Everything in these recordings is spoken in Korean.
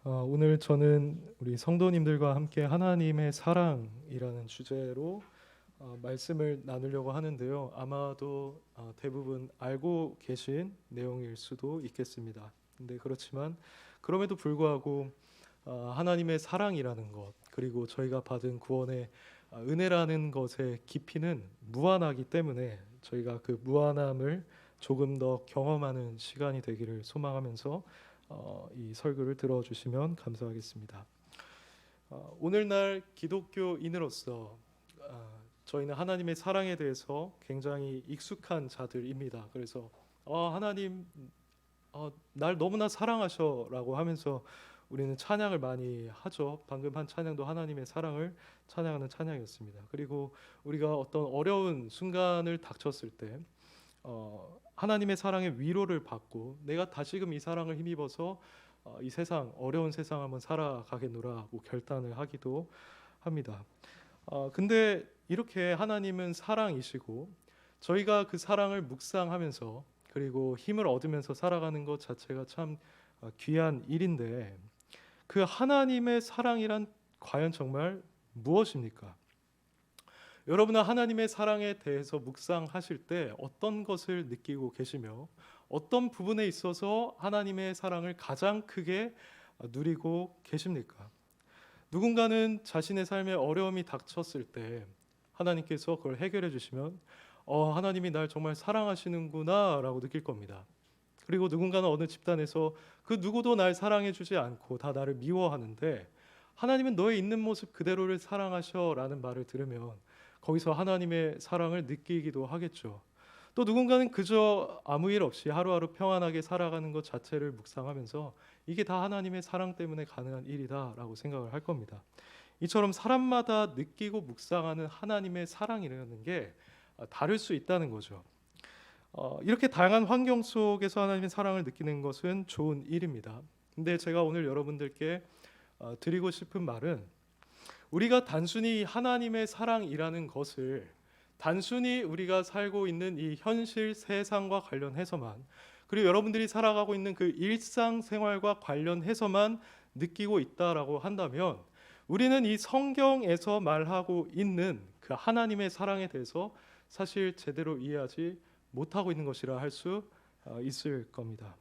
오늘 저는 우리 성도님들과 함께 하나님의 사랑이라는 주제로 말씀을 나누려고 하는데요. 아마도 대부분 알고 계신 내용일 수도 있겠습니다. 근데 그렇지만 그럼에도 불구하고 하나님의 사랑이라는 것, 그리고 저희가 받은 구원의 은혜라는 것의 깊이는 무한하기 때문에 저희가 그 무한함을 조금 더 경험하는 시간이 되기를 소망하면서 이 설교를 들어주시면 감사하겠습니다. 오늘날 기독교인으로서 저희는 하나님의 사랑에 대해서 굉장히 익숙한 자들입니다. 그래서 하나님 날 너무나 사랑하셔라고 하면서 우리는 찬양을 많이 하죠. 방금 한 찬양도 하나님의 사랑을 찬양하는 찬양이었습니다. 그리고 우리가 어떤 어려운 순간을 닥쳤을 때 하나님의 사랑의 위로를 받고 내가 다시금 이 사랑을 힘입어서 이 세상 어려운 세상 한번 살아가겠노라고 결단을 하기도 합니다. 근데 이렇게 하나님은 사랑이시고 저희가 그 사랑을 묵상하면서 그리고 힘을 얻으면서 살아가는 것 자체가 참 귀한 일인데 그 하나님의 사랑이란 과연 정말 무엇입니까? 여러분은 하나님의 사랑에 대해서 묵상하실 때 어떤 것을 느끼고 계시며 어떤 부분에 있어서 하나님의 사랑을 가장 크게 누리고 계십니까? 누군가는 자신의 삶에 어려움이 닥쳤을 때 하나님께서 그걸 해결해 주시면 하나님이 날 정말 사랑하시는구나 라고 느낄 겁니다. 그리고 누군가는 어느 집단에서 그 누구도 날 사랑해 주지 않고 다 나를 미워하는데 하나님은 너의 있는 모습 그대로를 사랑하셔 라는 말을 들으면 거기서 하나님의 사랑을 느끼기도 하겠죠. 또 누군가는 그저 아무 일 없이 하루하루 평안하게 살아가는 것 자체를 묵상하면서 이게 다 하나님의 사랑 때문에 가능한 일이다라고 생각을 할 겁니다. 이처럼 사람마다 느끼고 묵상하는 하나님의 사랑이라는 게 다를 수 있다는 거죠. 이렇게 다양한 환경 속에서 하나님의 사랑을 느끼는 것은 좋은 일입니다. 근데 제가 오늘 여러분들께 드리고 싶은 말은 우리가 단순히 하나님의 사랑이라는 것을 단순히 우리가 살고 있는 이 현실 세상과 관련해서만 그리고 여러분들이 살아가고 있는 그 일상생활과 관련해서만 느끼고 있다라고 한다면 우리는 이 성경에서 말하고 있는 그 하나님의 사랑에 대해서 사실 제대로 이해하지 못하고 있는 것이라 할 수 있을 겁니다.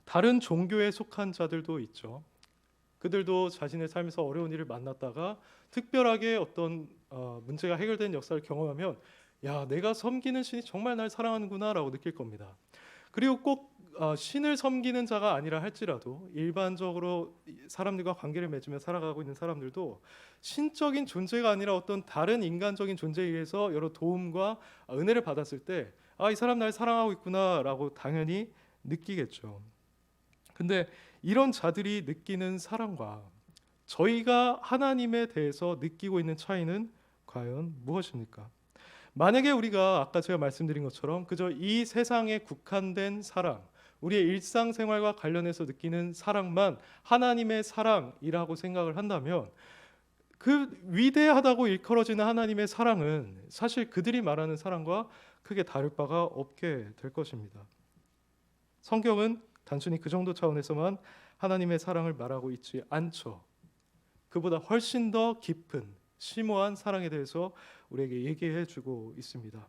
다른 종교에 속한 자들도 있죠. 그들도 자신의 삶에서 어려운 일을 만났다가 특별하게 어떤 문제가 해결된 역사를 경험하면 야, 내가 섬기는 신이 정말 날 사랑하는구나 라고 느낄 겁니다. 그리고 꼭 신을 섬기는 자가 아니라 할지라도 일반적으로 사람들과 관계를 맺으며 살아가고 있는 사람들도 신적인 존재가 아니라 어떤 다른 인간적인 존재에 의해서 여러 도움과 은혜를 받았을 때 이 사람 날 사랑하고 있구나 라고 당연히 느끼겠죠. 근데 이런 자들이 느끼는 사랑과 저희가 하나님에 대해서 느끼고 있는 차이는 과연 무엇입니까? 만약에 우리가 아까 제가 말씀드린 것처럼 그저 이 세상에 국한된 사랑, 우리의 일상생활과 관련해서 느끼는 사랑만 하나님의 사랑이라고 생각을 한다면 그 위대하다고 일컬어지는 하나님의 사랑은 사실 그들이 말하는 사랑과 크게 다를 바가 없게 될 것입니다. 성경은 단순히 그 정도 차원에서만 하나님의 사랑을 말하고 있지 않죠. 그보다 훨씬 더 깊은 심오한 사랑에 대해서 우리에게 얘기해 주고 있습니다.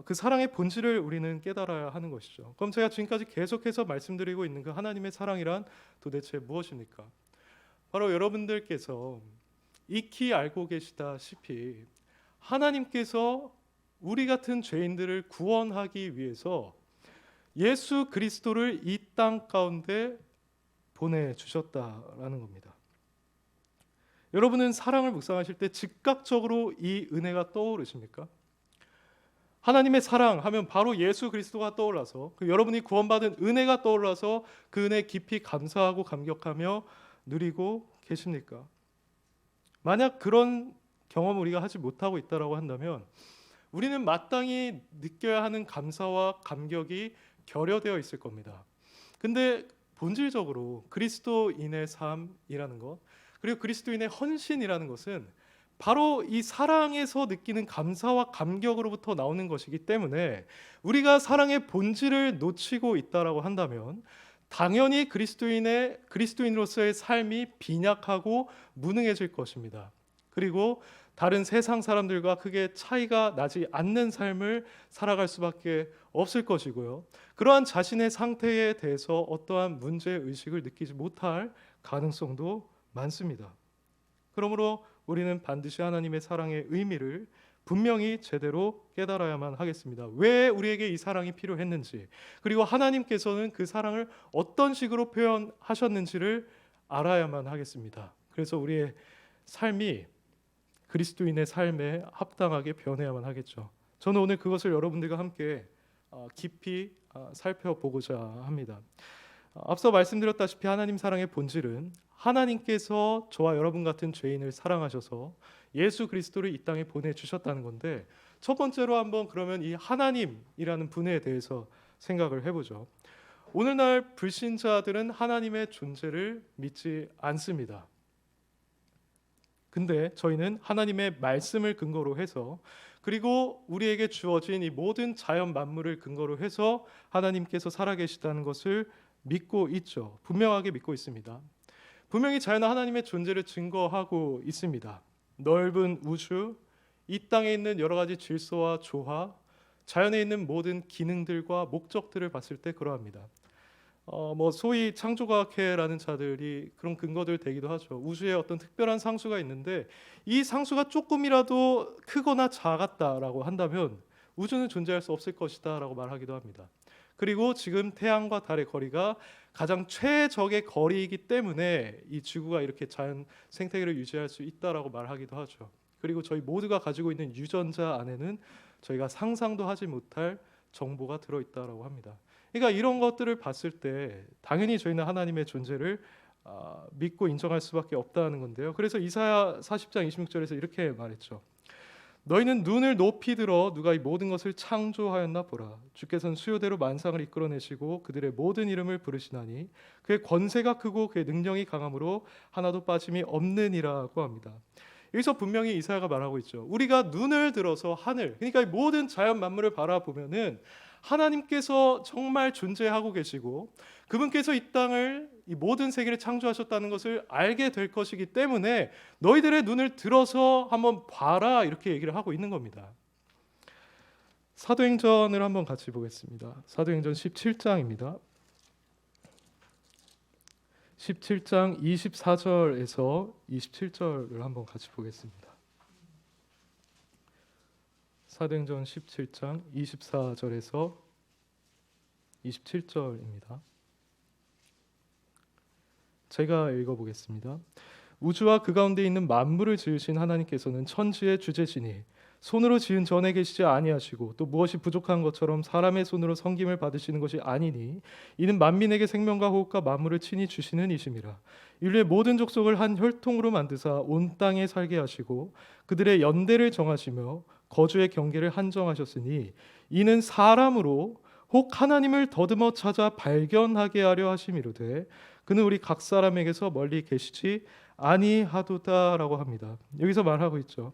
그 사랑의 본질을 우리는 깨달아야 하는 것이죠. 그럼 제가 지금까지 계속해서 말씀드리고 있는 그 하나님의 사랑이란 도대체 무엇입니까? 바로 여러분들께서 익히 알고 계시다시피 하나님께서 우리 같은 죄인들을 구원하기 위해서 예수 그리스도를 이 땅 가운데 보내주셨다라는 겁니다. 여러분은 사랑을 묵상하실 때 즉각적으로 이 은혜가 떠오르십니까? 하나님의 사랑 하면 바로 예수 그리스도가 떠올라서 여러분이 구원받은 은혜가 떠올라서 그 은혜 깊이 감사하고 감격하며 누리고 계십니까? 만약 그런 경험을 우리가 하지 못하고 있다고 한다면 우리는 마땅히 느껴야 하는 감사와 감격이 결여되어 있을 겁니다. 근데 본질적으로 그리스도인의 삶이라는 것 그리고 그리스도인의 헌신이라는 것은 바로 이 사랑에서 느끼는 감사와 감격으로부터 나오는 것이기 때문에 우리가 사랑의 본질을 놓치고 있다라고 한다면 당연히 그리스도인으로서의 삶이 빈약하고 무능해질 것입니다. 그리고 다른 세상 사람들과 크게 차이가 나지 않는 삶을 살아갈 수밖에 없을 것이고요. 그러한 자신의 상태에 대해서 어떠한 문제 의식을 느끼지 못할 가능성도 많습니다. 그러므로 우리는 반드시 하나님의 사랑의 의미를 분명히 제대로 깨달아야만 하겠습니다. 왜 우리에게 이 사랑이 필요했는지, 그리고 하나님께서는 그 사랑을 어떤 식으로 표현하셨는지를 알아야만 하겠습니다. 그래서 우리의 삶이 그리스도인의 삶에 합당하게 변해야만 하겠죠. 저는 오늘 그것을 여러분들과 함께 깊이 살펴보고자 합니다. 앞서 말씀드렸다시피 하나님 사랑의 본질은 하나님께서 저와 여러분 같은 죄인을 사랑하셔서 예수 그리스도를 이 땅에 보내주셨다는 건데, 첫 번째로 한번 그러면 이 하나님이라는 분에 대해서 생각을 해보죠. 오늘날 불신자들은 하나님의 존재를 믿지 않습니다. 근데 저희는 하나님의 말씀을 근거로 해서, 그리고 우리에게 주어진 이 모든 자연 만물을 근거로 해서 하나님께서 살아계시다는 것을 믿고 있죠. 분명하게 믿고 있습니다. 분명히 자연은 하나님의 존재를 증거하고 있습니다. 넓은 우주, 이 땅에 있는 여러 가지 질서와 조화, 자연에 있는 모든 기능들과 목적들을 봤을 때 그러합니다. 소위 창조과학회라는 자들이 그런 근거들 되기도 하죠. 우주에 어떤 특별한 상수가 있는데 이 상수가 조금이라도 크거나 작았다라고 한다면 우주는 존재할 수 없을 것이다라고 말하기도 합니다. 그리고 지금 태양과 달의 거리가 가장 최적의 거리이기 때문에 이 지구가 이렇게 자연 생태계를 유지할 수 있다라고 말하기도 하죠. 그리고 저희 모두가 가지고 있는 유전자 안에는 저희가 상상도 하지 못할 정보가 들어있다라고 합니다. 그러니까 이런 것들을 봤을 때 당연히 저희는 하나님의 존재를 믿고 인정할 수밖에 없다는 건데요. 그래서 이사야 40장 26절에서 이렇게 말했죠. 너희는 눈을 높이 들어 누가 이 모든 것을 창조하였나 보라. 주께서는 수요대로 만상을 이끌어내시고 그들의 모든 이름을 부르시나니 그의 권세가 크고 그의 능력이 강함으로 하나도 빠짐이 없느니라고 합니다. 여기서 분명히 이사야가 말하고 있죠. 우리가 눈을 들어서 하늘, 그러니까 이 모든 자연 만물을 바라보면은 하나님께서 정말 존재하고 계시고 그분께서 이 땅을, 이 모든 세계를 창조하셨다는 것을 알게 될 것이기 때문에 너희들의 눈을 들어서 한번 봐라, 이렇게 얘기를 하고 있는 겁니다. 사도행전을 한번 같이 보겠습니다. 사도행전 17장입니다. 17장 24절에서 27절을 한번 같이 보겠습니다. 사도행전 17장 24절에서 27절입니다. 제가 읽어보겠습니다. 우주와 그 가운데 있는 만물을 지으신 하나님께서는 천지의 주재시니 손으로 지은 전에 계시지 아니하시고 또 무엇이 부족한 것처럼 사람의 손으로 섬김을 받으시는 것이 아니니 이는 만민에게 생명과 호흡과 만물을 친히 주시는 이심이라. 인류의 모든 족속을 한 혈통으로 만드사 온 땅에 살게 하시고 그들의 연대를 정하시며 거주의 경계를 한정하셨으니 이는 사람으로 혹 하나님을 더듬어 찾아 발견하게 하려 하심이로되 그는 우리 각 사람에게서 멀리 계시지 아니하도다라고 합니다. 여기서 말하고 있죠.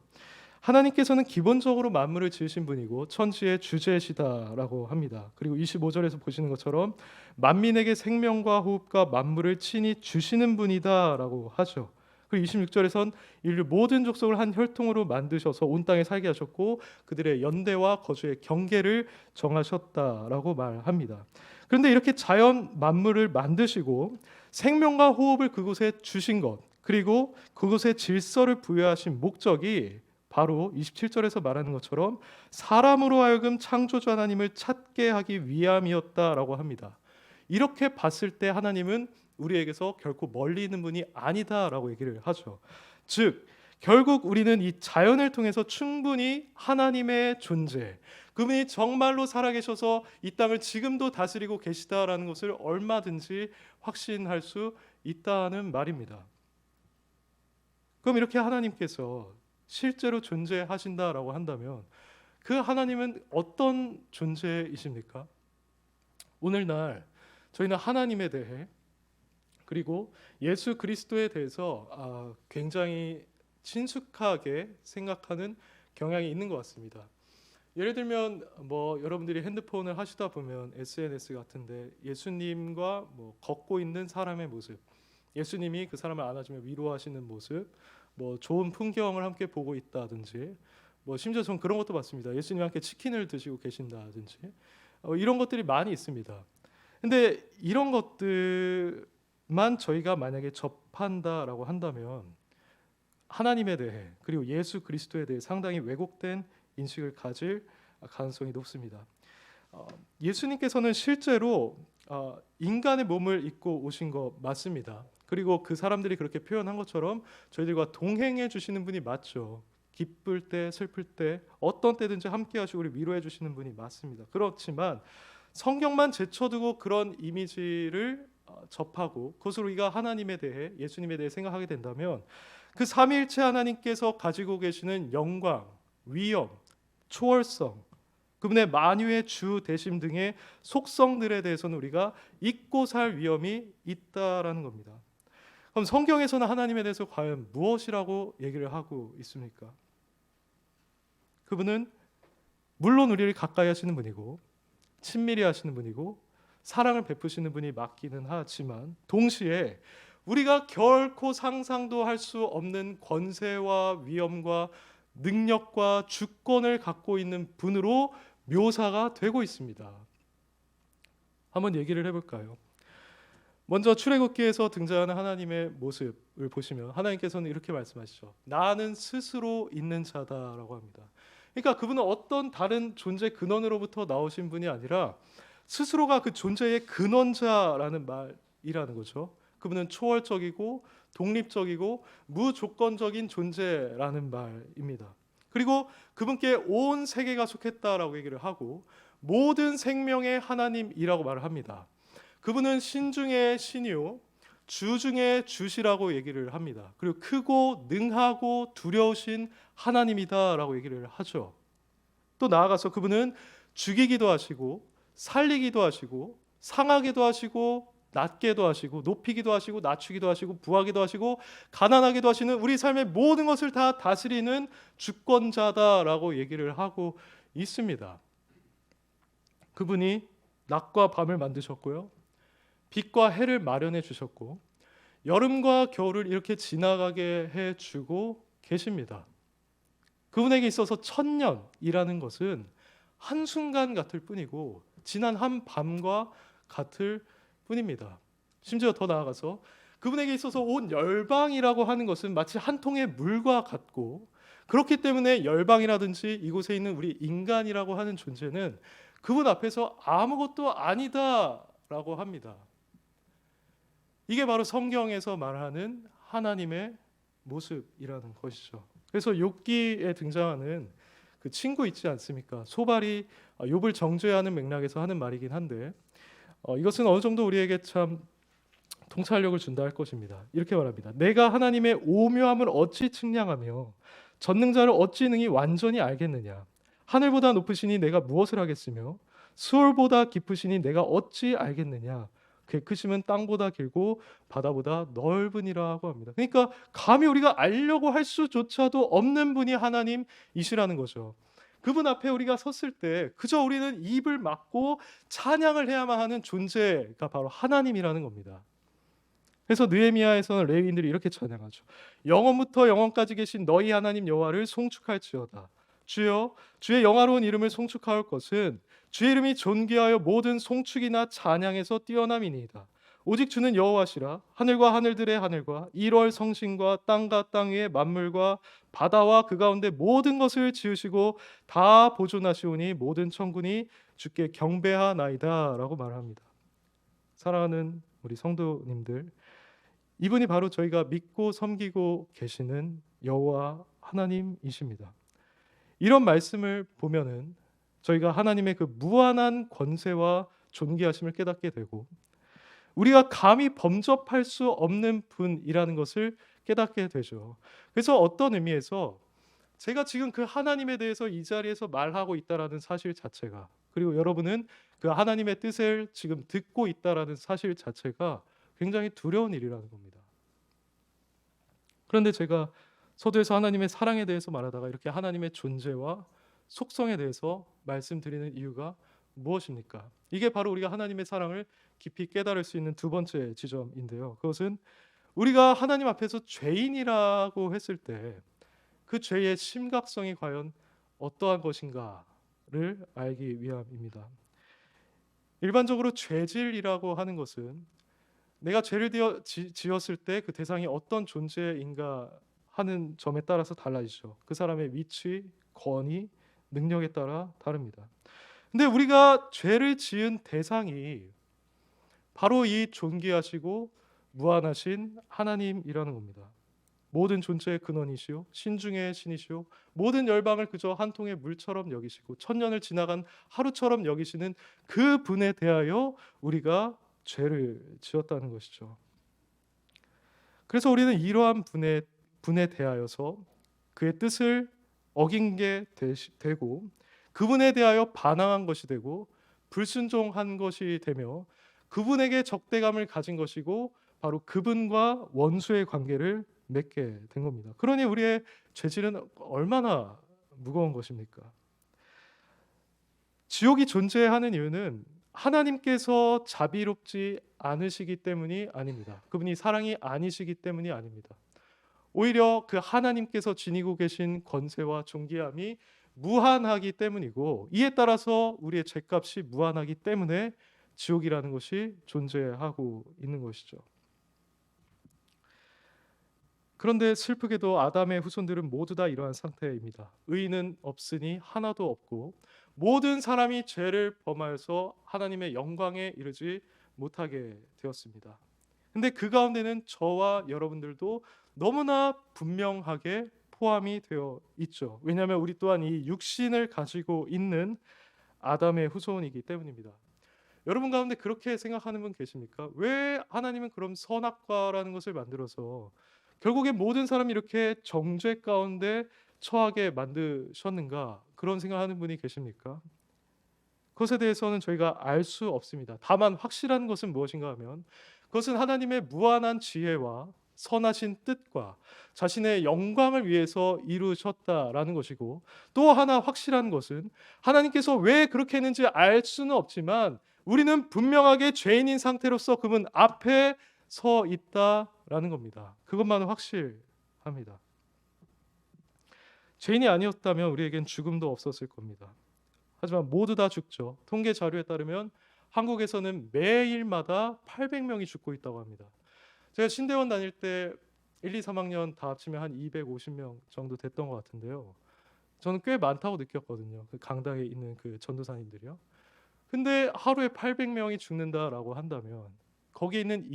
하나님께서는 기본적으로 만물을 지으신 분이고 천지의 주재시다라고 합니다. 그리고 25절에서 보시는 것처럼 만민에게 생명과 호흡과 만물을 친히 주시는 분이다라고 하죠. 그리고 26절에선 인류 모든 족속을 한 혈통으로 만드셔서 온 땅에 살게 하셨고 그들의 연대와 거주의 경계를 정하셨다라고 말합니다. 그런데 이렇게 자연 만물을 만드시고 생명과 호흡을 그곳에 주신 것, 그리고 그곳에 질서를 부여하신 목적이 바로 27절에서 말하는 것처럼 사람으로 하여금 창조주 하나님을 찾게 하기 위함이었다라고 합니다. 이렇게 봤을 때 하나님은 우리에게서 결코 멀리 있는 분이 아니다라고 얘기를 하죠. 즉 결국 우리는 이 자연을 통해서 충분히 하나님의 존재, 그분이 정말로 살아계셔서 이 땅을 지금도 다스리고 계시다라는 것을 얼마든지 확신할 수 있다는 말입니다. 그럼 이렇게 하나님께서 실제로 존재하신다라고 한다면 그 하나님은 어떤 존재이십니까? 오늘날 저희는 하나님에 대해 그리고 예수 그리스도에 대해서 굉장히 친숙하게 생각하는 경향이 있는 것 같습니다. 예를 들면 뭐 여러분들이 핸드폰을 하시다 보면 SNS 같은데 예수님과 뭐 걷고 있는 사람의 모습, 예수님이 그 사람을 안아주며 위로하시는 모습, 뭐 좋은 풍경을 함께 보고 있다든지, 뭐 심지어 전 그런 것도 봤습니다. 예수님과 함께 치킨을 드시고 계신다든지, 이런 것들이 많이 있습니다. 근데 이런 것들만 저희가 만약에 접한다라고 한다면 하나님에 대해 그리고 예수 그리스도에 대해 상당히 왜곡된 인식을 가질 가능성이 높습니다. 예수님께서는 실제로 인간의 몸을 입고 오신 거 맞습니다. 그리고 그 사람들이 그렇게 표현한 것처럼 저희들과 동행해 주시는 분이 맞죠. 기쁠 때, 슬플 때, 어떤 때든지 함께 하시고 우리 위로해 주시는 분이 맞습니다. 그렇지만 성경만 제쳐두고 그런 이미지를 접하고 그것으로 우리가 하나님에 대해, 예수님에 대해 생각하게 된다면 그 삼위일체 하나님께서 가지고 계시는 영광, 위엄, 초월성, 그분의 만유의 주 되심 등의 속성들에 대해서는 우리가 잊고 살 위험이 있다라는 겁니다. 그럼 성경에서는 하나님에 대해서 과연 무엇이라고 얘기를 하고 있습니까? 그분은 물론 우리를 가까이 하시는 분이고 친밀히 하시는 분이고 사랑을 베푸시는 분이 맞기는 하지만 동시에 우리가 결코 상상도 할 수 없는 권세와 위엄과 능력과 주권을 갖고 있는 분으로 묘사가 되고 있습니다. 한번 얘기를 해볼까요? 먼저 출애굽기에서 등장하는 하나님의 모습을 보시면 하나님께서는 이렇게 말씀하시죠. 나는 스스로 있는 자다라고 합니다. 그러니까 그분은 어떤 다른 존재 근원으로부터 나오신 분이 아니라 스스로가 그 존재의 근원자라는 말이라는 거죠. 그분은 초월적이고 독립적이고 무조건적인 존재라는 말입니다. 그리고 그분께 온 세계가 속했다라고 얘기를 하고 모든 생명의 하나님이라고 말을 합니다. 그분은 신 중의 신이요 주 중의 주시라고 얘기를 합니다. 그리고 크고 능하고 두려우신 하나님이다라고 얘기를 하죠. 또 나아가서 그분은 죽이기도 하시고 살리기도 하시고 상하기도 하시고 낮게도 하시고 높이기도 하시고 낮추기도 하시고 부하기도 하시고 가난하게도 하시는 우리 삶의 모든 것을 다 다스리는 주권자다라고 얘기를 하고 있습니다. 그분이 낮과 밤을 만드셨고요. 빛과 해를 마련해 주셨고 여름과 겨울을 이렇게 지나가게 해주고 계십니다. 그분에게 있어서 천년이라는 것은 한순간 같을 뿐이고 지난 한 밤과 같을 뿐입니다. 심지어 더 나아가서 그분에게 있어서 온 열방이라고 하는 것은 마치 한 통의 물과 같고 그렇기 때문에 열방이라든지 이곳에 있는 우리 인간이라고 하는 존재는 그분 앞에서 아무것도 아니다라고 합니다. 이게 바로 성경에서 말하는 하나님의 모습이라는 것이죠. 그래서 욥기에 등장하는 그 친구 있지 않습니까? 소발이 욥을 정죄하는 맥락에서 하는 말이긴 한데 이것은 어느 정도 우리에게 참 통찰력을 준다 할 것입니다. 이렇게 말합니다. 내가 하나님의 오묘함을 어찌 측량하며 전능자를 어찌 능히 완전히 알겠느냐? 하늘보다 높으시니 내가 무엇을 하겠으며 수월보다 깊으시니 내가 어찌 알겠느냐? 그의 크심은 땅보다 길고 바다보다 넓으니라고 합니다. 그러니까 감히 우리가 알려고 할 수조차도 없는 분이 하나님이시라는 거죠. 그분 앞에 우리가 섰을 때 그저 우리는 입을 막고 찬양을 해야만 하는 존재가 바로 하나님이라는 겁니다. 그래서 느헤미야에서는 레위인들이 이렇게 찬양하죠. 영원부터 영원까지 계신 너희 하나님 여호와를 송축할지어다. 주여 주의 영화로운 이름을 송축하올 것은 주의 이름이 존귀하여 모든 송축이나 찬양에서 뛰어남이니이다. 오직 주는 여호와시라. 하늘과 하늘들의 하늘과 일월 성신과 땅과 땅 위의 만물과 바다와 그 가운데 모든 것을 지으시고 다 보존하시오니 모든 천군이 주께 경배하나이다라고 말합니다. 사랑하는 우리 성도님들, 이분이 바로 저희가 믿고 섬기고 계시는 여호와 하나님이십니다. 이런 말씀을 보면은 저희가 하나님의 그 무한한 권세와 존귀하심을 깨닫게 되고 우리가 감히 범접할 수 없는 분이라는 것을 깨닫게 되죠. 그래서 어떤 의미에서 제가 지금 그 하나님에 대해서 이 자리에서 말하고 있다라는 사실 자체가, 그리고 여러분은 그 하나님의 뜻을 지금 듣고 있다라는 사실 자체가 굉장히 두려운 일이라는 겁니다. 그런데 제가 서두에서 하나님의 사랑에 대해서 말하다가 이렇게 하나님의 존재와 속성에 대해서 말씀드리는 이유가 무엇입니까? 이게 바로 우리가 하나님의 사랑을 깊이 깨달을 수 있는 두 번째 지점인데요. 그것은 우리가 하나님 앞에서 죄인이라고 했을 때 그 죄의 심각성이 과연 어떠한 것인가를 알기 위함입니다. 일반적으로 죄질이라고 하는 것은 내가 죄를 지었을 때 그 대상이 어떤 존재인가 하는 점에 따라서 달라지죠. 그 사람의 위치, 권위, 능력에 따라 다릅니다. 근데 우리가 죄를 지은 대상이 바로 이 존귀하시고 무한하신 하나님이라는 겁니다. 모든 존재의 근원이시오, 신중의 신이시오, 모든 열방을 그저 한 통의 물처럼 여기시고 천년을 지나간 하루처럼 여기시는 그 분에 대하여 우리가 죄를 지었다는 것이죠. 그래서 우리는 이러한 분에 대하여서 그의 뜻을 어긴 게 되고 그분에 대하여 반항한 것이 되고 불순종한 것이 되며 그분에게 적대감을 가진 것이고 바로 그분과 원수의 관계를 맺게 된 겁니다. 그러니 우리의 죄질은 얼마나 무거운 것입니까? 지옥이 존재하는 이유는 하나님께서 자비롭지 않으시기 때문이 아닙니다. 그분이 사랑이 아니시기 때문이 아닙니다. 오히려 그 하나님께서 지니고 계신 권세와 존귀함이 무한하기 때문이고 이에 따라서 우리의 죄값이 무한하기 때문에 지옥이라는 것이 존재하고 있는 것이죠. 그런데 슬프게도 아담의 후손들은 모두 다 이러한 상태입니다. 의인은 없으니 하나도 없고 모든 사람이 죄를 범하여서 하나님의 영광에 이르지 못하게 되었습니다. 근데 그 가운데는 저와 여러분들도 너무나 분명하게 포함이 되어 있죠. 왜냐하면 우리 또한 이 육신을 가지고 있는 아담의 후손이기 때문입니다. 여러분 가운데 그렇게 생각하는 분 계십니까? 왜 하나님은 그럼 선악과라는 것을 만들어서 결국에 모든 사람이 이렇게 정죄 가운데 처하게 만드셨는가? 그런 생각하는 분이 계십니까? 그것에 대해서는 저희가 알 수 없습니다. 다만 확실한 것은 무엇인가 하면 그것은 하나님의 무한한 지혜와 선하신 뜻과 자신의 영광을 위해서 이루셨다라는 것이고 또 하나 확실한 것은 하나님께서 왜 그렇게 했는지 알 수는 없지만 우리는 분명하게 죄인인 상태로서 그분 앞에 서 있다라는 겁니다. 그것만은 확실합니다. 죄인이 아니었다면 우리에겐 죽음도 없었을 겁니다. 하지만 모두 다 죽죠. 통계 자료에 따르면 한국에서는 매일마다 800명이 죽고 있다고 합니다. 제가 신대원 다닐 때 1, 2, 3학년 다 합치면 한 250명 정도 됐던 것 같은데요. 저는 꽤 많다고 느꼈거든요. 그 강당에 있는 그 전도사님들이요. 근데 하루에 800명이 죽는다라고 한다면 거기에 있는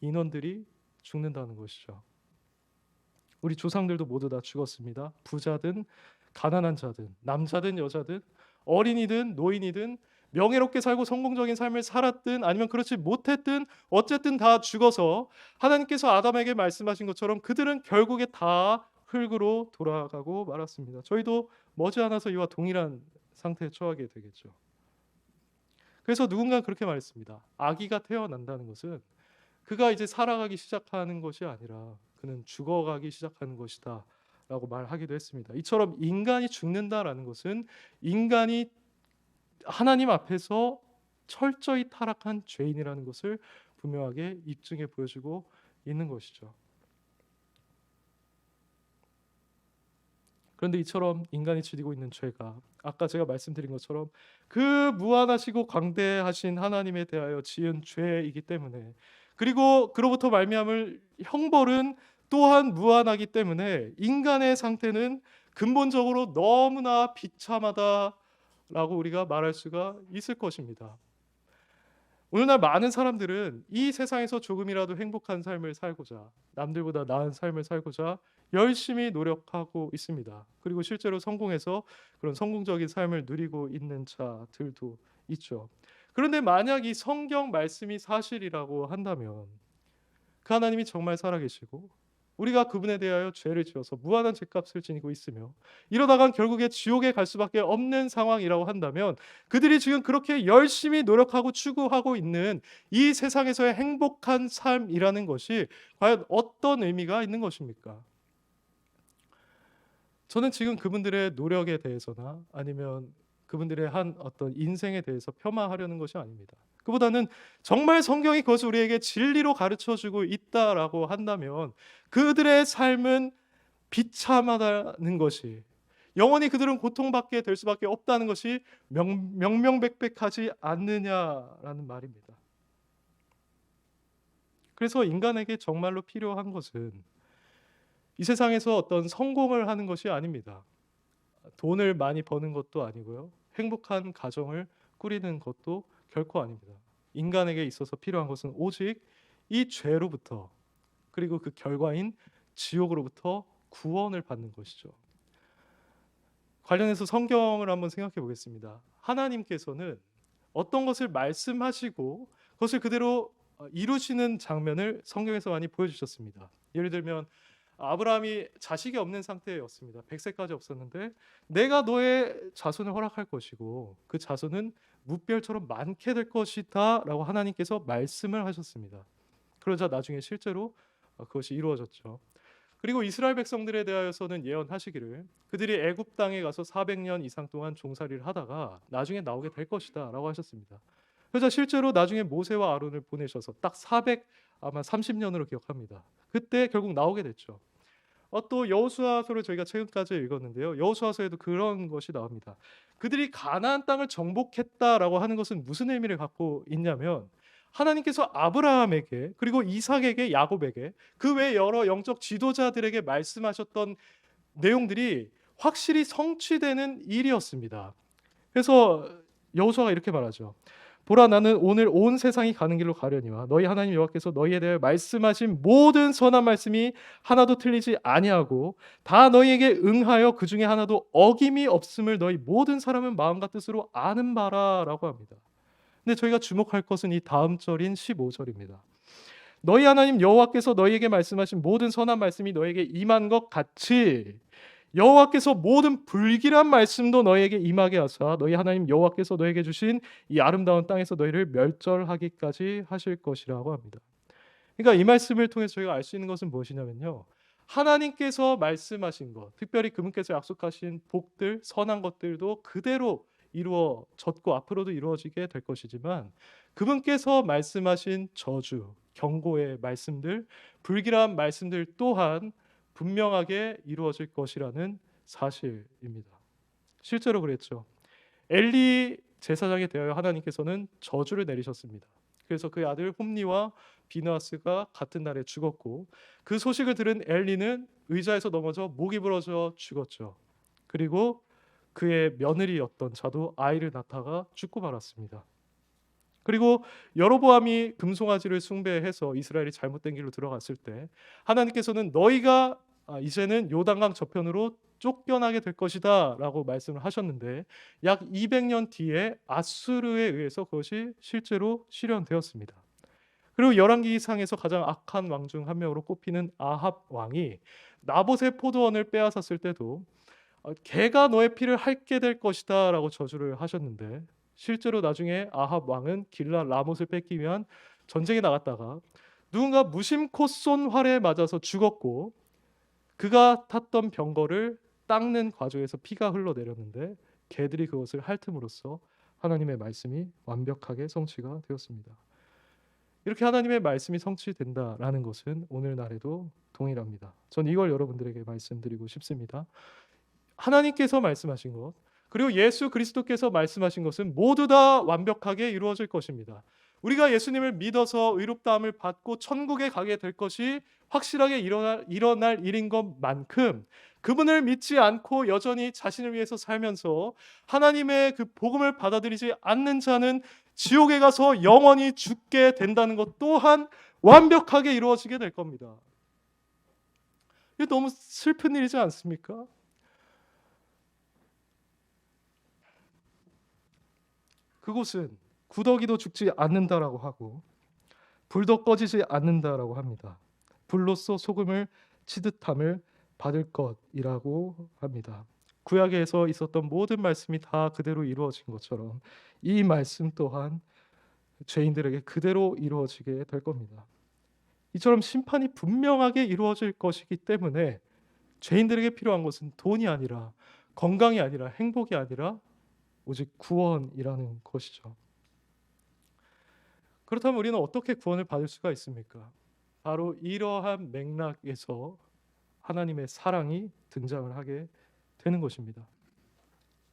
인원들이 죽는다는 것이죠. 우리 조상들도 모두 다 죽었습니다. 부자든 가난한 자든 남자든 여자든 어린이든 노인이든 명예롭게 살고 성공적인 삶을 살았든 아니면 그렇지 못했든 어쨌든 다 죽어서 하나님께서 아담에게 말씀하신 것처럼 그들은 결국에 다 흙으로 돌아가고 말았습니다. 저희도 머지않아서 이와 동일한 상태에 처하게 되겠죠. 그래서 누군가 그렇게 말했습니다. 아기가 태어난다는 것은 그가 이제 살아가기 시작하는 것이 아니라 그는 죽어가기 시작하는 것이다 라고 말하기도 했습니다. 이처럼 인간이 죽는다라는 것은 인간이 하나님 앞에서 철저히 타락한 죄인이라는 것을 분명하게 입증해 보여주고 있는 것이죠. 그런데 이처럼 인간이 지니고 있는 죄가 아까 제가 말씀드린 것처럼 그 무한하시고 광대하신 하나님에 대하여 지은 죄이기 때문에 그리고 그로부터 말미암을 형벌은 또한 무한하기 때문에 인간의 상태는 근본적으로 너무나 비참하다라고 우리가 말할 수가 있을 것입니다. 오늘날 많은 사람들은 이 세상에서 조금이라도 행복한 삶을 살고자 남들보다 나은 삶을 살고자 열심히 노력하고 있습니다. 그리고 실제로 성공해서 그런 성공적인 삶을 누리고 있는 자들도 있죠. 그런데 만약 이 성경 말씀이 사실이라고 한다면 그 하나님이 정말 살아계시고 우리가 그분에 대하여 죄를 지어서 무한한 죄값을 지니고 있으며 이러다간 결국에 지옥에 갈 수밖에 없는 상황이라고 한다면 그들이 지금 그렇게 열심히 노력하고 추구하고 있는 이 세상에서의 행복한 삶이라는 것이 과연 어떤 의미가 있는 것입니까? 저는 지금 그분들의 노력에 대해서나 아니면 그분들의 한 어떤 인생에 대해서 폄하하려는 것이 아닙니다. 그보다는 정말 성경이 그것을 우리에게 진리로 가르쳐주고 있다라고 한다면 그들의 삶은 비참하다는 것이, 영원히 그들은 고통받게 될 수밖에 없다는 것이 명명백백하지 않느냐라는 말입니다. 그래서 인간에게 정말로 필요한 것은 이 세상에서 어떤 성공을 하는 것이 아닙니다. 돈을 많이 버는 것도 아니고요. 행복한 가정을 꾸리는 것도 결코 아닙니다. 인간에게 있어서 필요한 것은 오직 이 죄로부터, 그리고 그 결과인 지옥으로부터 구원을 받는 것이죠. 관련해서 성경을 한번 생각해 보겠습니다. 하나님께서는 어떤 것을 말씀하시고 그것을 그대로 이루시는 장면을 성경에서 많이 보여주셨습니다. 예를 들면 아브라함이 자식이 없는 상태였습니다. 100세까지 없었는데 내가 너의 자손을 허락할 것이고 그 자손은 무별처럼 많게 될 것이다 라고 하나님께서 말씀을 하셨습니다. 그러자 나중에 실제로 그것이 이루어졌죠. 그리고 이스라엘 백성들에 대하여서는 예언하시기를 그들이 애굽 땅에 가서 400년 이상 동안 종살이를 하다가 나중에 나오게 될 것이다라고 하셨습니다. 그래서 실제로 나중에 모세와 아론을 보내셔서 딱 400 아마 30년으로 기억합니다. 그때 결국 나오게 됐죠. 또 여호수아서를 저희가 최근까지 읽었는데요. 여호수아서에도 그런 것이 나옵니다. 그들이 가나안 땅을 정복했다라고 하는 것은 무슨 의미를 갖고 있냐면 하나님께서 아브라함에게 그리고 이삭에게 야곱에게 그 외 여러 영적 지도자들에게 말씀하셨던 내용들이 확실히 성취되는 일이었습니다. 그래서 여호수아가 이렇게 말하죠. 보라, 나는 오늘 온 세상이 가는 길로 가려니와 너희 하나님 여호와께서 너희에 대해 말씀하신 모든 선한 말씀이 하나도 틀리지 아니하고 다 너희에게 응하여 그 중에 하나도 어김이 없음을 너희 모든 사람은 마음과 뜻으로 아는 바라라고 합니다. 근데 저희가 주목할 것은 이 다음 절인 15절입니다. 너희 하나님 여호와께서 너희에게 말씀하신 모든 선한 말씀이 너희에게 임한 것 같이 여호와께서 모든 불길한 말씀도 너희에게 임하게 하사 너희 하나님 여호와께서 너희에게 주신 이 아름다운 땅에서 너희를 멸절하기까지 하실 것이라고 합니다. 그러니까 이 말씀을 통해서 저희가 알 수 있는 것은 무엇이냐면요. 하나님께서 말씀하신 것, 특별히 그분께서 약속하신 복들, 선한 것들도 그대로 이루어졌고 앞으로도 이루어지게 될 것이지만 그분께서 말씀하신 저주, 경고의 말씀들, 불길한 말씀들 또한 분명하게 이루어질 것이라는 사실입니다. 실제로 그랬죠. 엘리 제사장에 대하여 하나님께서는 저주를 내리셨습니다. 그래서 그의 아들 홈니와 비느하스가 같은 날에 죽었고 그 소식을 들은 엘리는 의자에서 넘어져 목이 부러져 죽었죠. 그리고 그의 며느리였던 자도 아이를 낳다가 죽고 말았습니다. 그리고 여로보암이 금송아지를 숭배해서 이스라엘이 잘못된 길로 들어갔을 때 하나님께서는 너희가 이제는 요단강 저편으로 쫓겨나게 될 것이다 라고 말씀을 하셨는데 약 200년 뒤에 아수르에 의해서 그것이 실제로 실현되었습니다. 그리고 열왕기상에서 가장 악한 왕 중 한 명으로 꼽히는 아합 왕이 나봇의 포도원을 빼앗았을 때도 개가 너의 피를 핥게 될 것이다 라고 저주를 하셨는데 실제로 나중에 아합 왕은 길라 라못을 뺏기 위한 전쟁에 나갔다가 누군가 무심코 쏜 활에 맞아서 죽었고 그가 탔던 병거를 닦는 과정에서 피가 흘러내렸는데 개들이 그것을 핥음으로써 하나님의 말씀이 완벽하게 성취가 되었습니다. 이렇게 하나님의 말씀이 성취된다라는 것은 오늘날에도 동일합니다. 전 이걸 여러분들에게 말씀드리고 싶습니다. 하나님께서 말씀하신 것 그리고 예수 그리스도께서 말씀하신 것은 모두 다 완벽하게 이루어질 것입니다. 우리가 예수님을 믿어서 의롭다함을 받고 천국에 가게 될 것이 확실하게 일어날 일인 것만큼 그분을 믿지 않고 여전히 자신을 위해서 살면서 하나님의 그 복음을 받아들이지 않는 자는 지옥에 가서 영원히 죽게 된다는 것 또한 완벽하게 이루어지게 될 겁니다. 이게 너무 슬픈 일이지 않습니까? 그곳은 구더기도 죽지 않는다라고 하고 불도 꺼지지 않는다라고 합니다. 불로써 소금을 치듯함을 받을 것이라고 합니다. 구약에서 있었던 모든 말씀이 다 그대로 이루어진 것처럼 이 말씀 또한 죄인들에게 그대로 이루어지게 될 겁니다. 이처럼 심판이 분명하게 이루어질 것이기 때문에 죄인들에게 필요한 것은 돈이 아니라, 건강이 아니라, 행복이 아니라 오직 구원이라는 것이죠. 그렇다면 우리는 어떻게 구원을 받을 수가 있습니까? 바로 이러한 맥락에서 하나님의 사랑이 등장을 하게 되는 것입니다.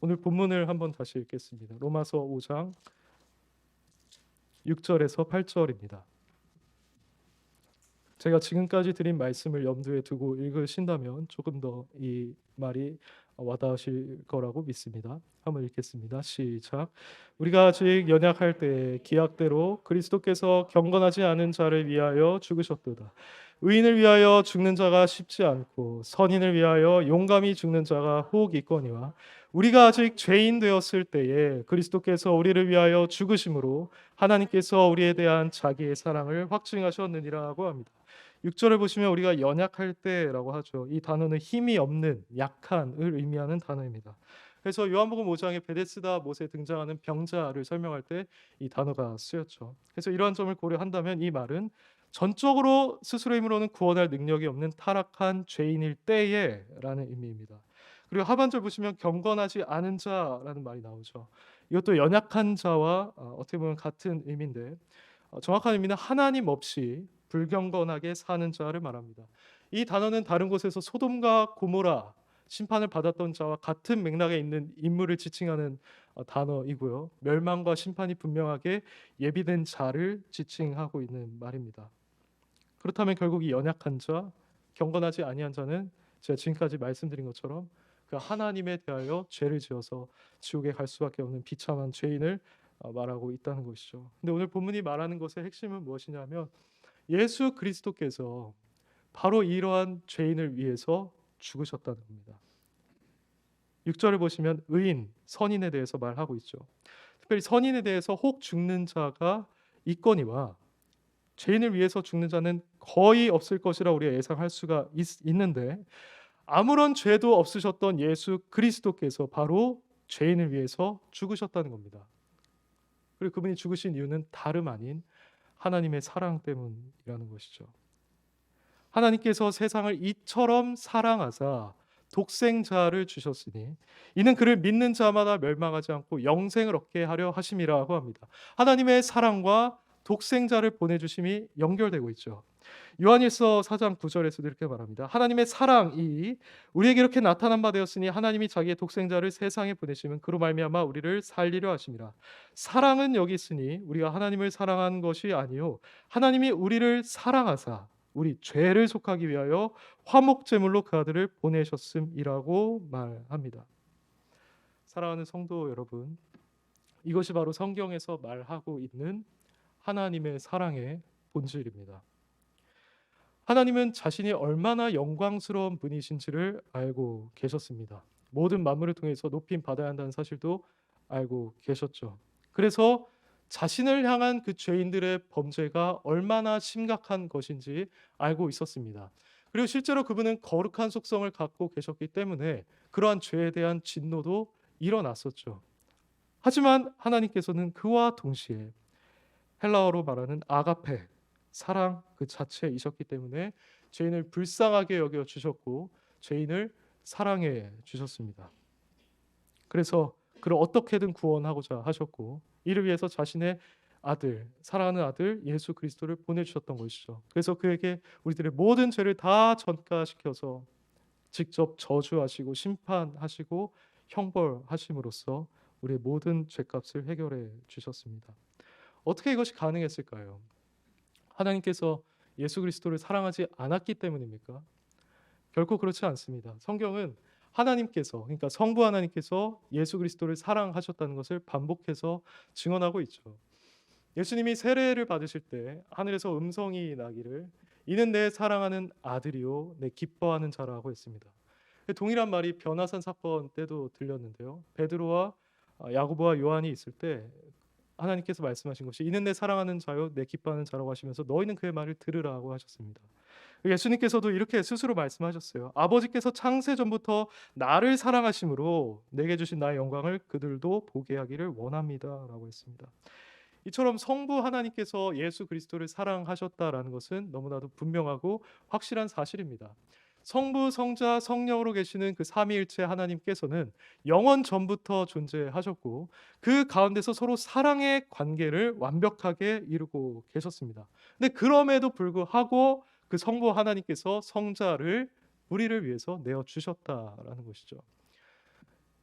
오늘 본문을 한번 다시 읽겠습니다. 로마서 5장 6절에서 8절입니다. 제가 지금까지 드린 말씀을 염두에 두고 읽으신다면 조금 더 이 말이 와닿으실 거라고 믿습니다. 한번 읽겠습니다. 시작. 우리가 아직 연약할 때에 기약대로 그리스도께서 경건하지 않은 자를 위하여 죽으셨도다. 의인을 위하여 죽는 자가 쉽지 않고 선인을 위하여 용감히 죽는 자가 혹 있거니와 우리가 아직 죄인 되었을 때에 그리스도께서 우리를 위하여 죽으심으로 하나님께서 우리에 대한 자기의 사랑을 확증하셨느니라고 합니다. 6절을 보시면 우리가 연약할 때라고 하죠. 이 단어는 힘이 없는, 약한을 의미하는 단어입니다. 그래서 요한복음 5장에 베데스다 못에 등장하는 병자를 설명할 때 이 단어가 쓰였죠. 그래서 이러한 점을 고려한다면 이 말은 전적으로 스스로 힘으로는 구원할 능력이 없는 타락한 죄인일 때에라는 의미입니다. 그리고 하반절 보시면 경건하지 않은 자라는 말이 나오죠. 이것도 연약한 자와 어떻게 보면 같은 의미인데 정확한 의미는 하나님 없이 불경건하게 사는 자를 말합니다. 이 단어는 다른 곳에서 소돔과 고모라 심판을 받았던 자와 같은 맥락에 있는 인물을 지칭하는 단어이고요. 멸망과 심판이 분명하게 예비된 자를 지칭하고 있는 말입니다. 그렇다면 결국 이 연약한 자, 경건하지 아니한 자는 제가 지금까지 말씀드린 것처럼 그 하나님에 대하여 죄를 지어서 지옥에 갈 수밖에 없는 비참한 죄인을 말하고 있다는 것이죠. 근데 오늘 본문이 말하는 것의 핵심은 무엇이냐면 예수 그리스도께서 바로 이러한 죄인을 위해서 죽으셨다는 겁니다. 6절을 보시면 의인, 선인에 대해서 말하고 있죠. 특별히 선인에 대해서 혹 죽는 자가 있거니와 죄인을 위해서 죽는 자는 거의 없을 것이라 우리가 예상할 수가 있는데 아무런 죄도 없으셨던 예수 그리스도께서 바로 죄인을 위해서 죽으셨다는 겁니다. 그리고 그분이 죽으신 이유는 다름 아닌 하나님의 사랑 때문이라는 것이죠. 하나님께서 세상을 이처럼 사랑하사 독생자를 주셨으니 이는 그를 믿는 자마다 멸망하지 않고 영생을 얻게 하려 하심이라고 합니다. 하나님의 사랑과 독생자를 보내주심이 연결되고 있죠. 요한일서 4장 9절에서도 이렇게 말합니다. 하나님의 사랑이 우리에게 이렇게 나타난 바 되었으니 하나님이 자기의 독생자를 세상에 보내시면 그로 말미암아 우리를 살리려 하심이라. 사랑은 여기 있으니 우리가 하나님을 사랑한 것이 아니요 하나님이 우리를 사랑하사 우리 죄를 속하기 위하여 화목제물로 그 아들을 보내셨음이라고 말합니다. 사랑하는 성도 여러분, 이것이 바로 성경에서 말하고 있는 하나님의 사랑의 본질입니다. 하나님은 자신이 얼마나 영광스러운 분이신지를 알고 계셨습니다. 모든 만물을 통해서 높임 받아야 한다는 사실도 알고 계셨죠. 그래서 자신을 향한 그 죄인들의 범죄가 얼마나 심각한 것인지 알고 있었습니다. 그리고 실제로 그분은 거룩한 속성을 갖고 계셨기 때문에 그러한 죄에 대한 진노도 일어났었죠. 하지만 하나님께서는 그와 동시에 헬라어로 말하는 아가페, 사랑 그 자체이셨기 때문에 죄인을 불쌍하게 여겨 주셨고 죄인을 사랑해 주셨습니다. 그래서 그를 어떻게든 구원하고자 하셨고 이를 위해서 자신의 아들, 사랑하는 아들 예수 그리스도를 보내주셨던 것이죠. 그래서 그에게 우리들의 모든 죄를 다 전가시켜서 직접 저주하시고 심판하시고 형벌하심으로써 우리의 모든 죄값을 해결해 주셨습니다. 어떻게 이것이 가능했을까요? 하나님께서 예수 그리스도를 사랑하지 않았기 때문입니까? 결코 그렇지 않습니다. 성경은 하나님께서, 그러니까 성부 하나님께서 예수 그리스도를 사랑하셨다는 것을 반복해서 증언하고 있죠. 예수님이 세례를 받으실 때 하늘에서 음성이 나기를 이는 내 사랑하는 아들이요 내 기뻐하는 자라고 했습니다. 동일한 말이 변화산 사건 때도 들렸는데요. 베드로와 야고보와 요한이 있을 때 하나님께서 말씀하신 것이 이는 내 사랑하는 자요 내 기뻐하는 자라고 하시면서 너희는 그의 말을 들으라고 하셨습니다. 예수님께서도 이렇게 스스로 말씀하셨어요. 아버지께서 창세 전부터 나를 사랑하심으로 내게 주신 나의 영광을 그들도 보게 하기를 원합니다라고 했습니다. 이처럼 성부 하나님께서 예수 그리스도를 사랑하셨다라는 것은 너무나도 분명하고 확실한 사실입니다. 성부, 성자, 성령으로 계시는 그 삼위일체 하나님께서는 영원 전부터 존재하셨고 그 가운데서 서로 사랑의 관계를 완벽하게 이루고 계셨습니다. 근데 그럼에도 불구하고 그 성부 하나님께서 성자를 우리를 위해서 내어 주셨다라는 것이죠.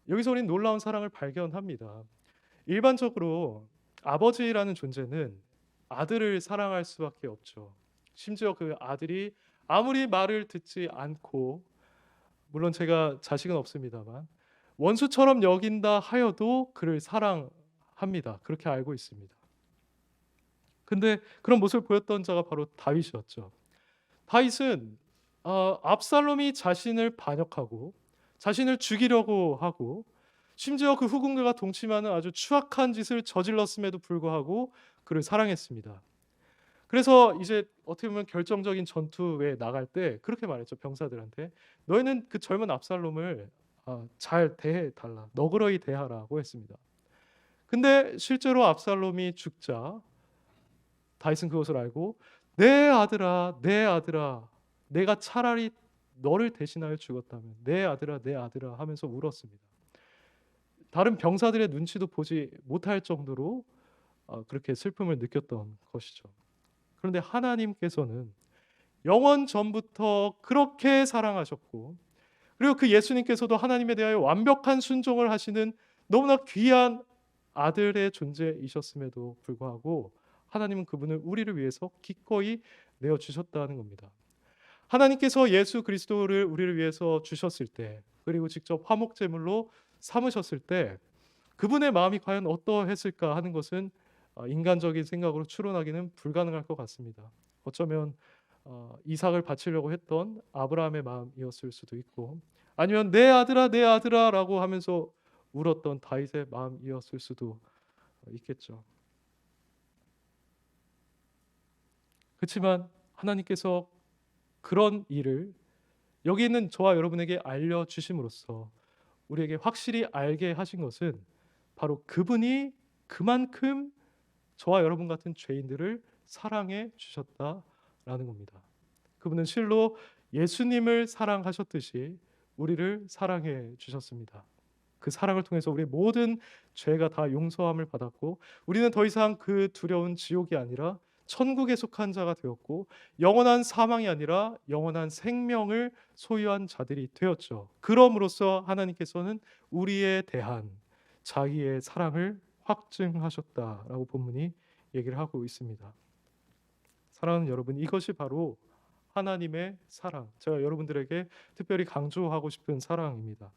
여기서 우리는 놀라운 사랑을 발견합니다. 일반적으로 아버지라는 존재는 아들을 사랑할 수밖에 없죠. 심지어 그 아들이 아무리 말을 듣지 않고, 물론 제가 자식은 없습니다만 원수처럼 여긴다 하여도 그를 사랑합니다. 그렇게 알고 있습니다. 근데 그런 모습을 보였던 자가 바로 다윗이었죠. 다윗은 압살롬이 자신을 반역하고 자신을 죽이려고 하고 심지어 그 후궁들과 동침하는 아주 추악한 짓을 저질렀음에도 불구하고 그를 사랑했습니다. 그래서 이제 어떻게 보면 결정적인 전투에 나갈 때 그렇게 말했죠. 병사들한테 너희는 그 젊은 압살롬을 잘 대해달라, 너그러이 대하라고 했습니다. 근데 실제로 압살롬이 죽자 다윗은 그것을 알고 내 아들아, 내 아들아, 내가 차라리 너를 대신하여 죽었다면 내 아들아, 내 아들아 하면서 울었습니다. 다른 병사들의 눈치도 보지 못할 정도로 그렇게 슬픔을 느꼈던 것이죠. 그런데 하나님께서는 영원 전부터 그렇게 사랑하셨고, 그리고 그 예수님께서도 하나님에 대하여 완벽한 순종을 하시는 너무나 귀한 아들의 존재이셨음에도 불구하고 하나님은 그분을 우리를 위해서 기꺼이 내어 주셨다는 겁니다. 하나님께서 예수 그리스도를 우리를 위해서 주셨을 때, 그리고 직접 화목제물로 삼으셨을 때 그분의 마음이 과연 어떠했을까 하는 것은 인간적인 생각으로 추론하기는 불가능할 것 같습니다. 어쩌면 이삭을 바치려고 했던 아브라함의 마음이었을 수도 있고, 아니면 내 아들아, 내 아들아라고 하면서 울었던 다윗의 마음이었을 수도 있겠죠. 그렇지만 하나님께서 그런 일을 여기 있는 저와 여러분에게 알려주심으로써 우리에게 확실히 알게 하신 것은 바로 그분이 그만큼 저와 여러분 같은 죄인들을 사랑해 주셨다라는 겁니다. 그분은 실로 예수님을 사랑하셨듯이 우리를 사랑해 주셨습니다. 그 사랑을 통해서 우리의 모든 죄가 다 용서함을 받았고 우리는 더 이상 그 두려운 지옥이 아니라 천국에 속한 자가 되었고 영원한 사망이 아니라 영원한 생명을 소유한 자들이 되었죠. 그럼으로써 하나님께서는 우리에 대한 자기의 사랑을 확증하셨다라고 본문이 얘기를 하고 있습니다. 사랑하는 여러분, 이것이 바로 하나님의 사랑, 제가 여러분들에게 특별히 강조하고 싶은 사랑입니다.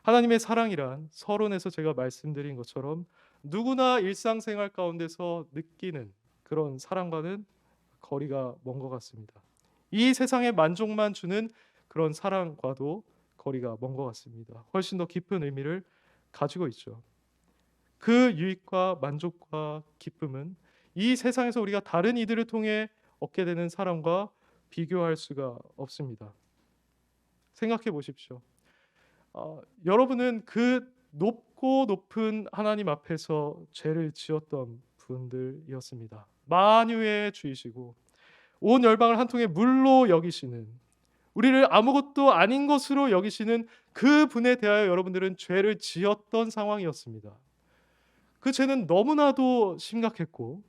하나님의 사랑이란 서론에서 제가 말씀드린 것처럼 누구나 일상생활 가운데서 느끼는 그런 사랑과는 거리가 먼 것 같습니다. 이 세상에 만족만 주는 그런 사랑과도 거리가 먼 것 같습니다. 훨씬 더 깊은 의미를 가지고 있죠. 그 유익과 만족과 기쁨은 이 세상에서 우리가 다른 이들을 통해 얻게 되는 사랑과 비교할 수가 없습니다. 생각해 보십시오. 여러분은 그 높고 높은 하나님 앞에서 죄를 지었던 분들이었습니다. 만유의 주이시고 온 열방을 한 통의 물로 여기시는, 우리를 아무것도 아닌 것으로 여기시는 그 분에 대하여 여러분들은 죄를 지었던 상황이었습니다. 그 죄는 너무나도 심각했고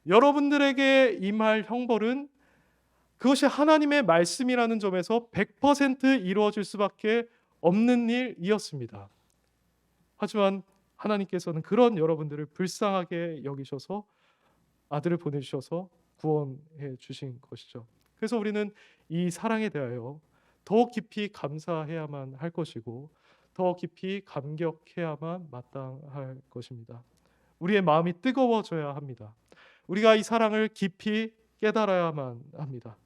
여러분들에게 임할 형벌은 그것이 하나님의 말씀이라는 점에서 100% 이루어질 수밖에 없는 일이었습니다. 하지만 하나님께서는 그런 여러분들을 불쌍하게 여기셔서 아들을 보내주셔서 구원해 주신 것이죠. 그래서 우리는 이 사랑에 대하여 더 깊이 감사해야만 할 것이고 더 깊이 감격해야만 마땅할 것입니다. 우리의 마음이 뜨거워져야 합니다. 우리가 이 사랑을 깊이 깨달아야만 합니다.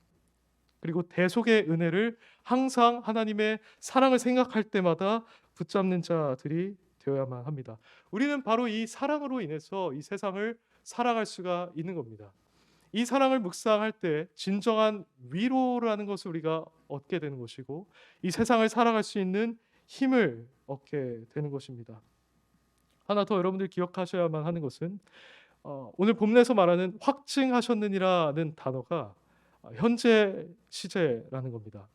그리고 대속의 은혜를 항상 하나님의 사랑을 생각할 때마다 붙잡는 자들이 되어야만 합니다. 우리는 바로 이 사랑으로 인해서 이 세상을 살아갈 수가 있는 겁니다. 이 사랑을 묵상할 때 진정한 위로라는 것을 우리가 얻게 되는 것이고 이 세상을 살아갈 수 있는 힘을 얻게 되는 것입니다. 하나 더 여러분들 기억하셔야만 하는 것은 오늘 본문에서 말하는 확증하셨느니라는 단어가 현재 시제라는 겁니다.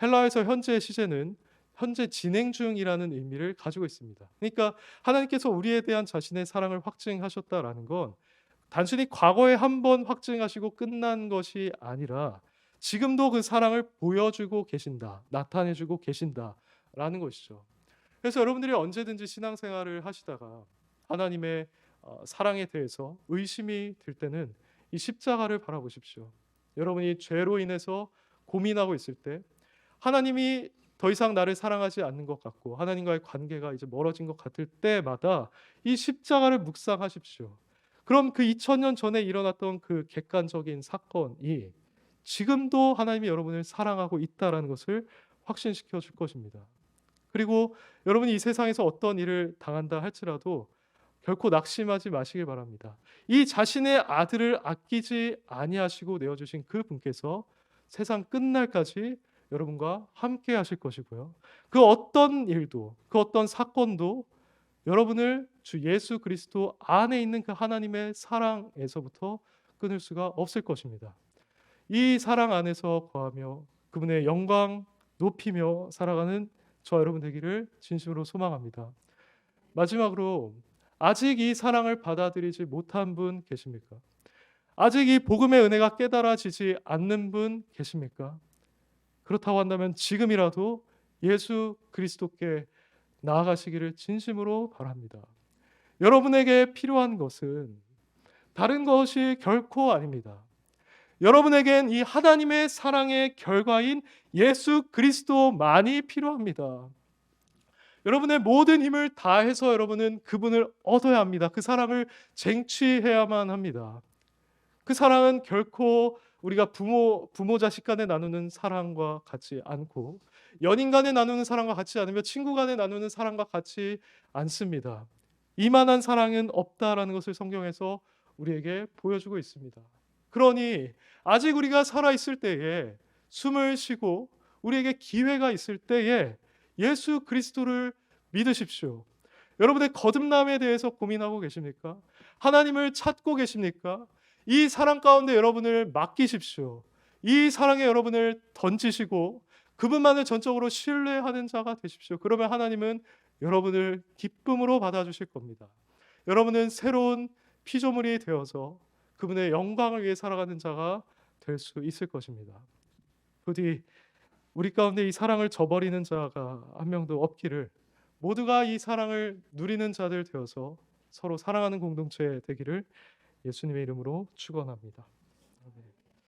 헬라어에서 현재 시제는 현재 진행 중이라는 의미를 가지고 있습니다. 그러니까 하나님께서 우리에 대한 자신의 사랑을 확증하셨다라는 건 단순히 과거에 한 번 확증하시고 끝난 것이 아니라 지금도 그 사랑을 보여주고 계신다, 나타내주고 계신다라는 것이죠. 그래서 여러분들이 언제든지 신앙생활을 하시다가 하나님의 사랑에 대해서 의심이 들 때는 이 십자가를 바라보십시오. 여러분이 죄로 인해서 고민하고 있을 때 하나님이 더 이상 나를 사랑하지 않는 것 같고 하나님과의 관계가 이제 멀어진 것 같을 때마다 이 십자가를 묵상하십시오. 그럼 그 2000년 전에 일어났던 그 객관적인 사건이 지금도 하나님이 여러분을 사랑하고 있다라는 것을 확신시켜 줄 것입니다. 그리고 여러분이 이 세상에서 어떤 일을 당한다 할지라도 결코 낙심하지 마시길 바랍니다. 이 자신의 아들을 아끼지 아니하시고 내어 주신 그 분께서 세상 끝날까지 여러분과 함께 하실 것이고요. 그 어떤 일도 그 어떤 사건도 여러분을 주 예수 그리스도 안에 있는 그 하나님의 사랑에서부터 끊을 수가 없을 것입니다. 이 사랑 안에서 거하며 그분의 영광 높이며 살아가는 저와 여러분 되기를 진심으로 소망합니다. 마지막으로 아직 이 사랑을 받아들이지 못한 분 계십니까? 아직 이 복음의 은혜가 깨달아지지 않는 분 계십니까? 그렇다고 한다면 지금이라도 예수 그리스도께 나아가시기를 진심으로 바랍니다. 여러분에게 필요한 것은 다른 것이 결코 아닙니다. 여러분에겐 이 하나님의 사랑의 결과인 예수 그리스도만이 필요합니다. 여러분의 모든 힘을 다해서 여러분은 그분을 얻어야 합니다. 그 사랑을 쟁취해야만 합니다. 그 사랑은 결코 우리가 부모 자식 간에 나누는 사랑과 같지 않고 연인 간에 나누는 사랑과 같지 않으며 친구 간에 나누는 사랑과 같지 않습니다. 이만한 사랑은 없다라는 것을 성경에서 우리에게 보여주고 있습니다. 그러니 아직 우리가 살아 있을 때에 숨을 쉬고 우리에게 기회가 있을 때에 예수 그리스도를 믿으십시오. 여러분의 거듭남에 대해서 고민하고 계십니까? 하나님을 찾고 계십니까? 이 사랑 가운데 여러분을 맡기십시오. 이 사랑에 여러분을 던지시고 그분만을 전적으로 신뢰하는 자가 되십시오. 그러면 하나님은 여러분을 기쁨으로 받아주실 겁니다. 여러분은 새로운 피조물이 되어서 그분의 영광을 위해 살아가는 자가 될 수 있을 것입니다. 부디 우리 가운데 이 사랑을 저버리는 자가 한 명도 없기를, 모두가 이 사랑을 누리는 자들 되어서 서로 사랑하는 공동체 되기를 예수님의 이름으로 축원합니다.